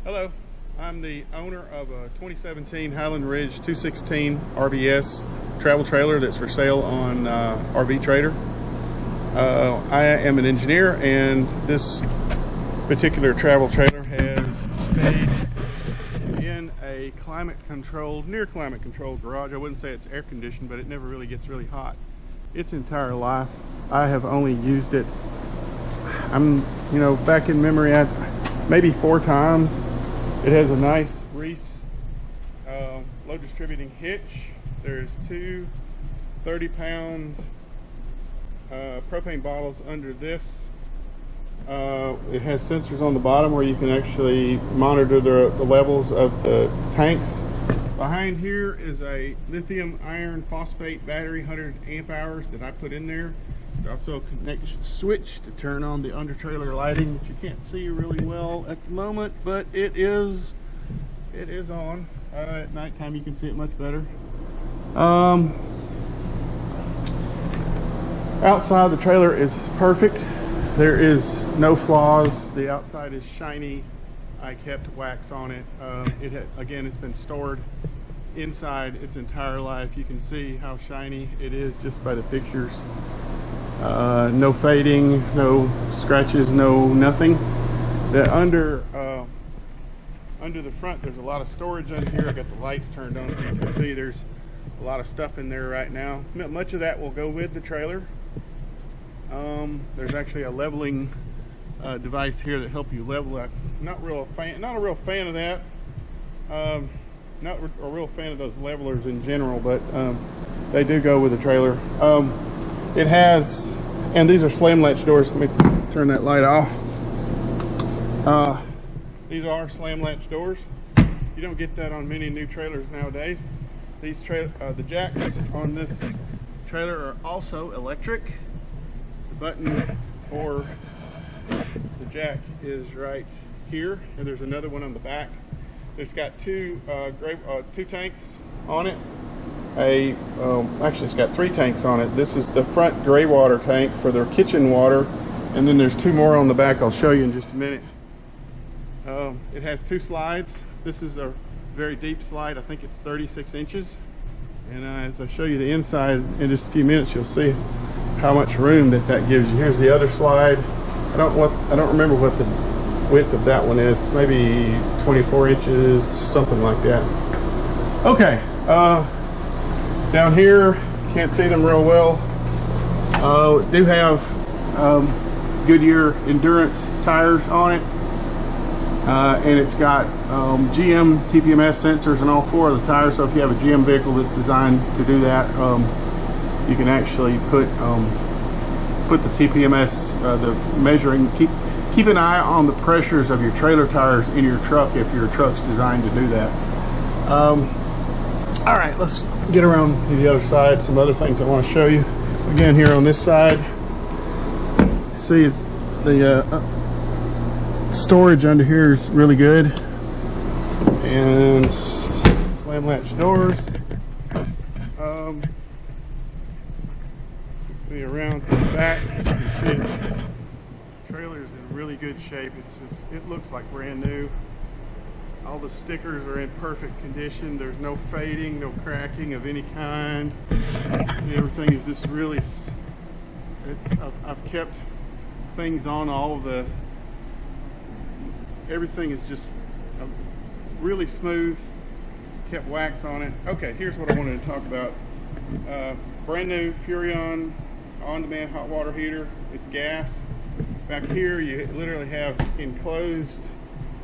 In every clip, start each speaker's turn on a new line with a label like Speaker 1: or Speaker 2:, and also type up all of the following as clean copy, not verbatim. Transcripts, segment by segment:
Speaker 1: Hello, I'm the owner of a 2017 Highland 216RBS travel trailer that's for sale on RV Trader. I am an engineer, and this particular travel trailer has stayed in a near climate controlled garage. I wouldn't say it's air conditioned, but it never really gets really hot. Its entire life, I have only used it, back in memory, maybe 4 times. It has a nice Reese load distributing hitch. There's 2 30-pound propane bottles under this. It has sensors on the bottom where you can actually monitor the levels of the tanks. Behind here is a lithium iron phosphate battery, 100 amp hours, that I put in there. There's also a connection switch to turn on the under trailer lighting, which you can't see really well at the moment, but it is on. At nighttime you can see it much better. Outside the trailer is perfect. There is no flaws. The outside is shiny. I kept wax on it. Again, it's been stored inside its entire life. You can see how shiny it is just by the pictures. No fading, no scratches, no nothing. Under the front, there's a lot of storage under here. I got the lights turned on so you can see there's a lot of stuff in there right now. Much of that will go with the trailer. There's actually a leveling device here that help you level it. Not a real fan of that. Not a real fan of those levelers in general, but they do go with the trailer. It has, and these are slam latch doors. Let me turn that light off. These are slam latch doors. You don't get that on many new trailers nowadays. The jacks on this trailer are also electric. The button for the jack is right here, and there's another one on the back. It's got two tanks on it. Actually, it's got 3 tanks on it. This is the front gray water tank for their kitchen water, and then there's 2 more on the back. I'll show you in just a minute. It has 2 slides. This is a very deep slide. I think it's 36 inches. And as I show you the inside in just a few minutes, you'll see how much room that gives you. Here's the other slide. I don't remember what the width of that one is. Maybe 24 inches, something like that. Okay. Down here, can't see them real well. Do have Goodyear Endurance tires on it, and it's got GM TPMS sensors in all 4 of the tires. So if you have a GM vehicle that's designed to do that, you can actually put the TPMS, the measuring. Keep an eye on the pressures of your trailer tires in your truck if your truck's designed to do that. All right, let's get around to the other side. Some other things I want to show you. Again, here on this side, see the storage under here is really good, and slam latch doors. Be around to the back. You can see the trailer's in really good shape. It looks like brand new. All the stickers are in perfect condition. There's no fading, no cracking of any kind. See, everything is just really, I've kept things on all of the, everything is just really smooth. Kept wax on it. Okay, here's what I wanted to talk about. Brand new Furrion on-demand hot water heater. It's gas. Back here you literally have enclosed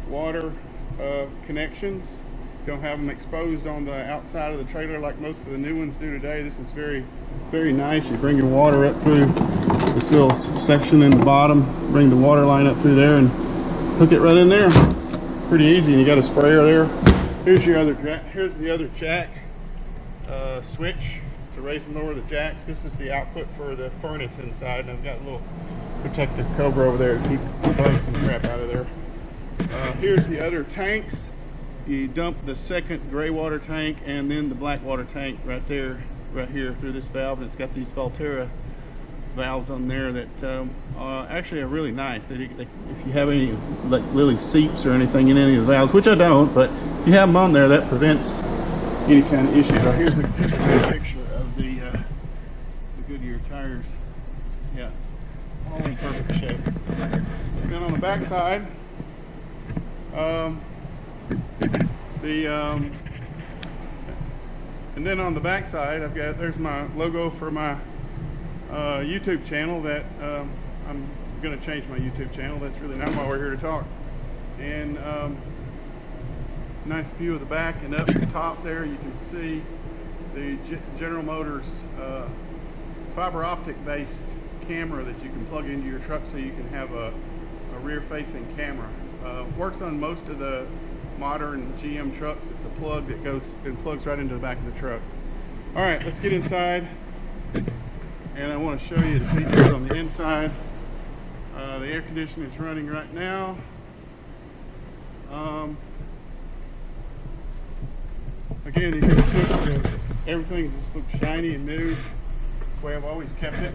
Speaker 1: water connections. Don't have them exposed on the outside of the trailer like most of the new ones do today. This is very, very nice. You bring your water up through this little section in the bottom, bring the water line up through there, and hook it right in there. Pretty easy, and you got a sprayer there. Here's the other jack switch to raise and lower the jacks. This is the output for the furnace inside, and I've got a little protective Cobra over there to keep bugs and crap out of there. Here's the other tanks. You dump the second gray water tank and then the black water tank right here through this valve. It's got these Valterra valves on there that actually are really nice. If you have any like lily seeps or anything in any of the valves, which I don't, but if you have them on there, that prevents any kind of issues. Here's a good picture of the Goodyear tires. Yeah, all in perfect shape. Then on the back side, and then on the back side, there's my logo for my YouTube channel that I'm going to change my YouTube channel. That's really not why we're here to talk. And nice view of the back, and up at the top there you can see the General Motors fiber optic based camera that you can plug into your truck so you can have a rear facing camera. Works on most of the modern GM trucks. It's a plug that goes and plugs right into the back of the truck. All right, let's get inside, and I want to show you the features on the inside. The air conditioning is running right now. Again, you can everything just looks shiny and new. That's the way I've always kept it.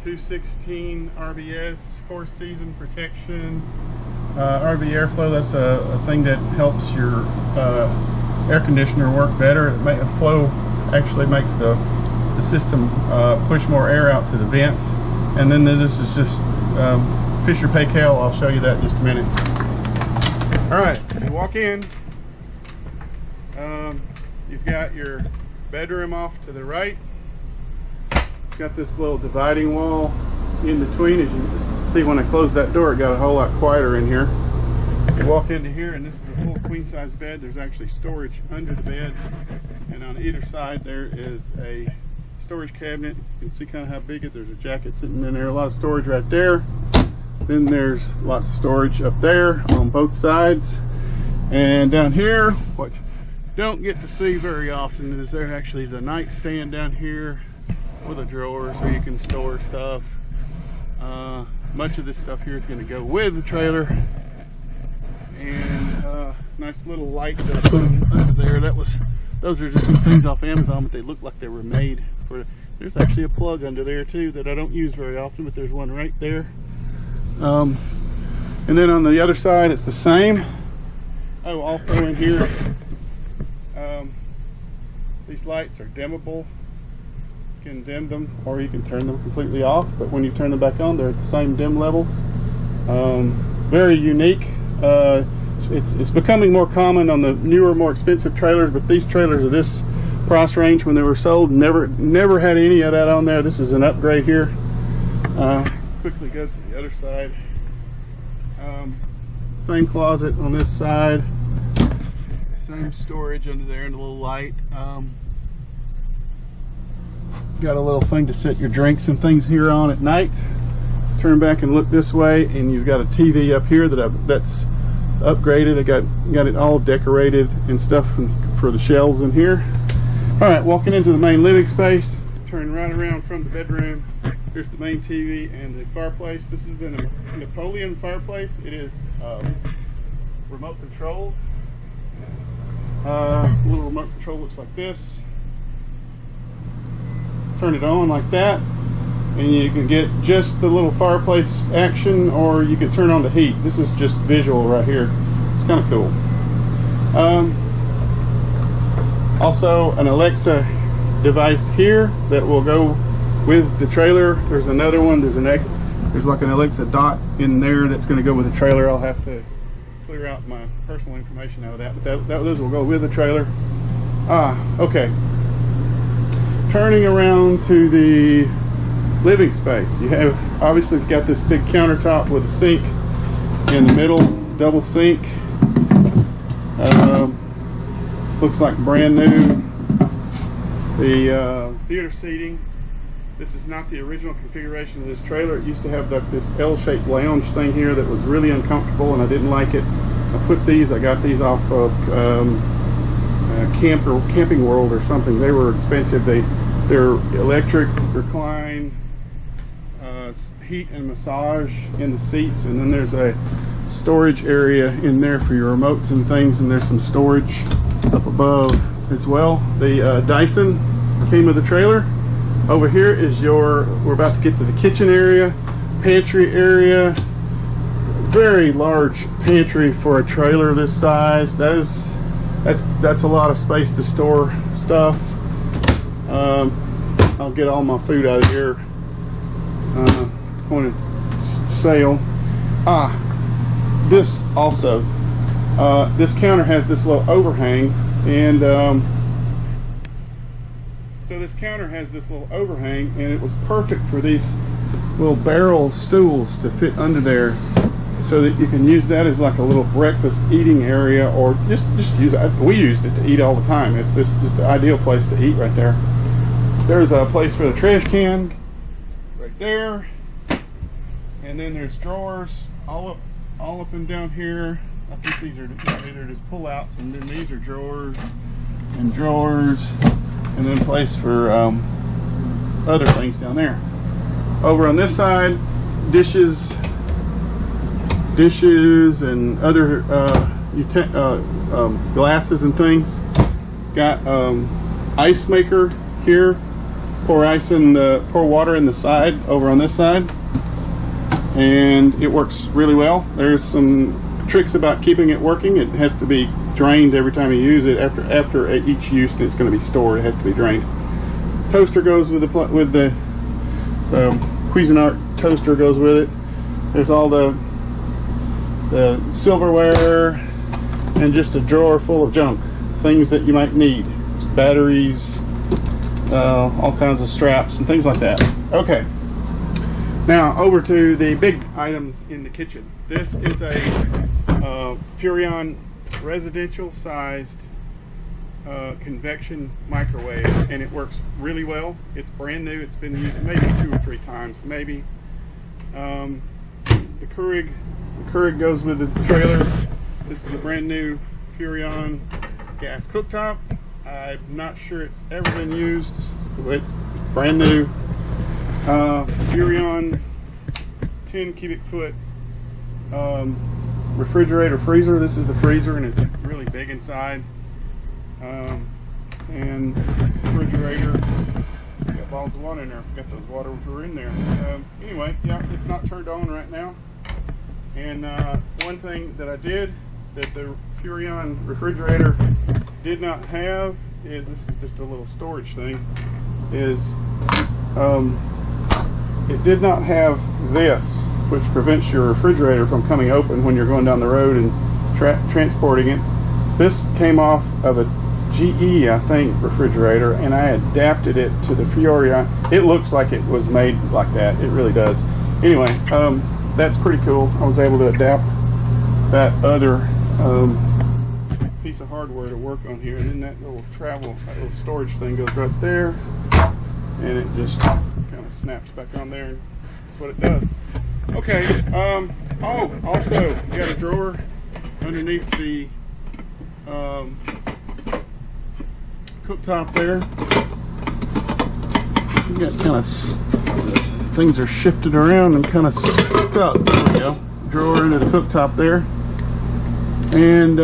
Speaker 1: 216RBS, 4-season protection, RV airflow. That's a thing that helps your air conditioner work better. Flow actually makes the system push more air out to the vents. And then this is just Fisher Paykel. I'll show you that in just a minute. All right, you walk in. You've got your bedroom off to the right. It's got this little dividing wall in between. As you see, when I closed that door, it got a whole lot quieter in here. You walk into here, and this is a full queen size bed. There's actually storage under the bed, and on either side there is a storage cabinet. You can see kind of how big it is. There's a jacket sitting in there, a lot of storage right there. Then there's lots of storage up there on both sides. And down here, what you don't get to see very often is there actually is a nightstand down here with a drawer so you can store stuff. Much of this stuff here is going to go with the trailer. And nice little light that I put under there. Those are just some things off Amazon, but they look like they were made for. There's actually a plug under there too that I don't use very often, but there's one right there. And then on the other side, it's the same. Oh, also in here, these lights are dimmable. You can dim them, or you can turn them completely off. But when you turn them back on, they're at the same dim levels. Very unique. It's becoming more common on the newer, more expensive trailers, but these trailers of this price range, when they were sold, never had any of that on there. This is an upgrade here. Quickly go to the other side. Same closet on this side. Same storage under there and a little light. Got a little thing to set your drinks and things here on at night. Turn back and look this way, and you've got a TV up here that's upgraded. I got it all decorated and stuff for the shelves in here. All right, walking into the main living space. Turn right around from the bedroom. Here's the main TV and the fireplace. This is a Napoleon fireplace. It is remote controlled. Little remote control looks like this. Turn it on like that, and you can get just the little fireplace action, or you can turn on the heat. This is just visual right here. It's kind of cool. Also an Alexa device here that will go with the trailer. There's another one. There's like an Alexa dot in there that's going to go with the trailer. I'll have to clear out my personal information out of that, but those will go with the trailer. Okay. Turning around to the living space, you have obviously got this big countertop with a sink in the middle, double sink. Looks like brand new. The theater seating. This is not the original configuration of this trailer. It used to have this L-shaped lounge thing here that was really uncomfortable, and I didn't like it. I got these off of Camping World or something. They were expensive. They're electric, recline, heat and massage in the seats, and then there's a storage area in there for your remotes and things, and there's some storage up above as well. The Dyson came with the trailer. Over here is we're about to get to the kitchen area, pantry area. Very large pantry for a trailer this size. That's a lot of space to store stuff. I'll get all my food out of here on a sale. This also, this counter has this little overhang, and so this counter has this little overhang, and it was perfect for these little barrel stools to fit under there, so that you can use that as like a little breakfast eating area, or just use it. We used it to eat all the time. It's just the ideal place to eat right there. There's a place for the trash can right there, and then there's drawers all up and down here. I think these are just pull outs, and then these are drawers, and then a place for other things down there. Over on this side, dishes and other glasses and things. Got ice maker here. Pour water in the side over on this side, and it works really well. There's some tricks about keeping it working. It has to be drained every time you use it. After each use, it's going to be stored. It has to be drained. Toaster goes with the so Cuisinart toaster goes with it. There's all the silverware, and just a drawer full of junk, things that you might need, batteries, all kinds of straps and things like that. Okay, now over to the big items in the kitchen. This is a Furrion residential sized convection microwave, and it works really well. It's brand new. It's been used maybe 2 or 3 times, maybe. The Keurig goes with the trailer. This is a brand new Furrion gas cooktop. I'm not sure it's ever been used. It's brand new. Furrion 10 cubic foot refrigerator freezer. This is the freezer, and it's really big inside. And refrigerator. Got bottles of water in there. I forgot those waters were in there. Anyway, yeah, it's not turned on right now. And one thing that I did that the Furrion refrigerator did not have is, this is just a little storage thing, is it did not have this, which prevents your refrigerator from coming open when you're going down the road and transporting it. This came off of a GE, I think, refrigerator, and I adapted it to the Furrion. It looks like it was made like that. It really does. Anyway, that's pretty cool. I was able to adapt that other piece of hardware to work on here, and then that little storage thing goes right there, and it just kind of snaps back on there, and that's what it does. Okay, also you got a drawer underneath the cooktop there. You got kind of things are shifted around and kind of stuck. There we go. Drawer into the cooktop there, and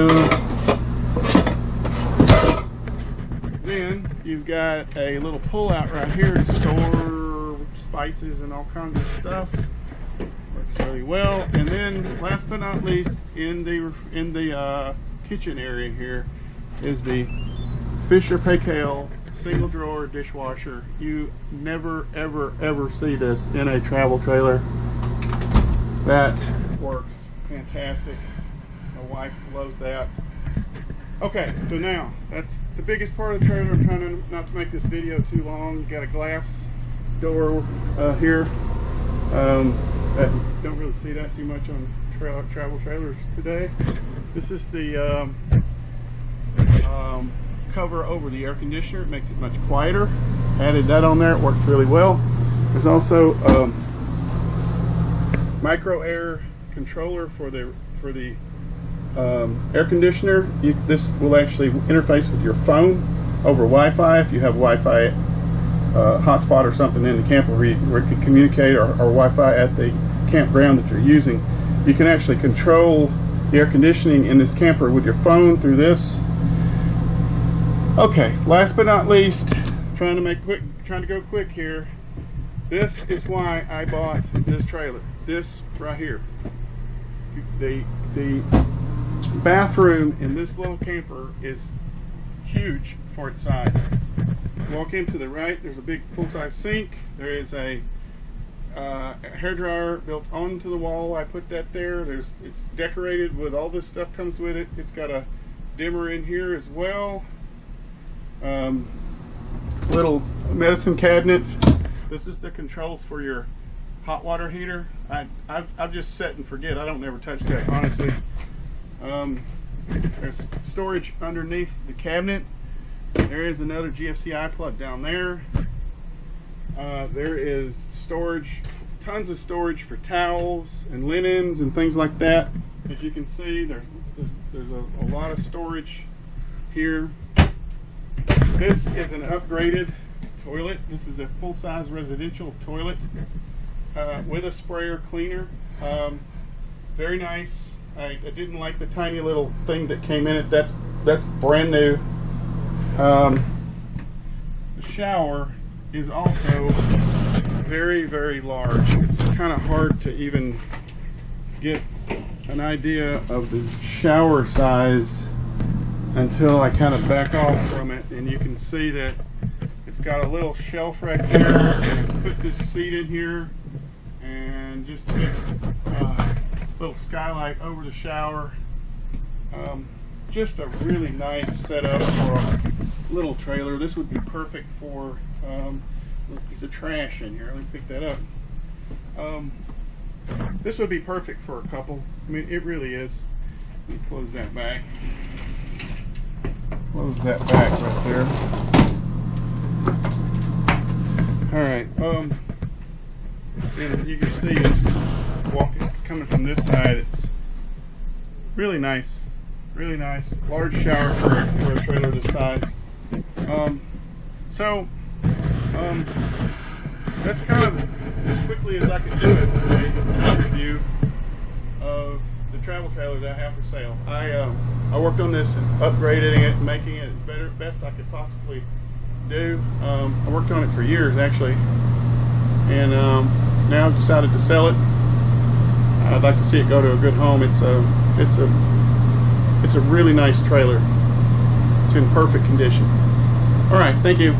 Speaker 1: then you've got a little pull out right here to store spices and all kinds of stuff. Works really well. And then last but not least, in the kitchen area here is the Fisher Paykel single drawer dishwasher. You never ever see this in a travel trailer. That works fantastic. My wife loves that. Okay, so now that's the biggest part of the trailer. I'm trying not to make this video too long. You got a glass door here. Don't really see that too much on travel trailers today. This is the cover over the air conditioner. It makes it much quieter. Added that on there. It worked really well. There's also micro air controller for the air conditioner. This will actually interface with your phone over Wi-Fi if you have Wi-Fi hotspot or something in the camper where you can communicate, or Wi-Fi at the campground that you're using. You can actually control the air conditioning in this camper with your phone through this. Okay, last but not least, trying to make quick trying to go quick here. This is why I bought this trailer. This right here. The bathroom in this little camper is huge for its size. Walk in to the right, there's a big full-size sink. There is a hairdryer built onto the wall. I put that there. It's decorated with all this stuff comes with it. It's got a dimmer in here as well. Little medicine cabinet. This is the controls for your hot water heater. I've just set and forget. I don't never touch that, honestly. There's storage underneath the cabinet. There is another GFCI plug down there. There is storage, tons of storage for towels and linens and things like that. As you can see, there's a lot of storage here. This is an upgraded toilet. This is a full-size residential toilet with a sprayer cleaner. Very nice. I didn't like the tiny little thing that came in it. That's brand new. The shower is also very, very large. It's kind of hard to even get an idea of the shower size until I kind of back off from it, and you can see that it's got a little shelf right there, and I put this seat in here and just fix a little skylight over the shower. Just a really nice setup for a little trailer. This would be perfect for a piece of trash in here. Let me pick that up. This would be perfect for a couple. I mean, it really is. Let me close that back. Close that back right there. Alright, and you can see it walking, coming from this side. It's really nice. Really nice. Large shower for a trailer this size. That's kind of as quickly as I can do it today, an overview of the travel trailer that I have for sale. I worked on this and upgrading it, making it best I could possibly do. I worked on it for years actually, and now I've decided to sell it. I'd like to see it go to a good home. It's a really nice trailer. It's in perfect condition. All right, thank you.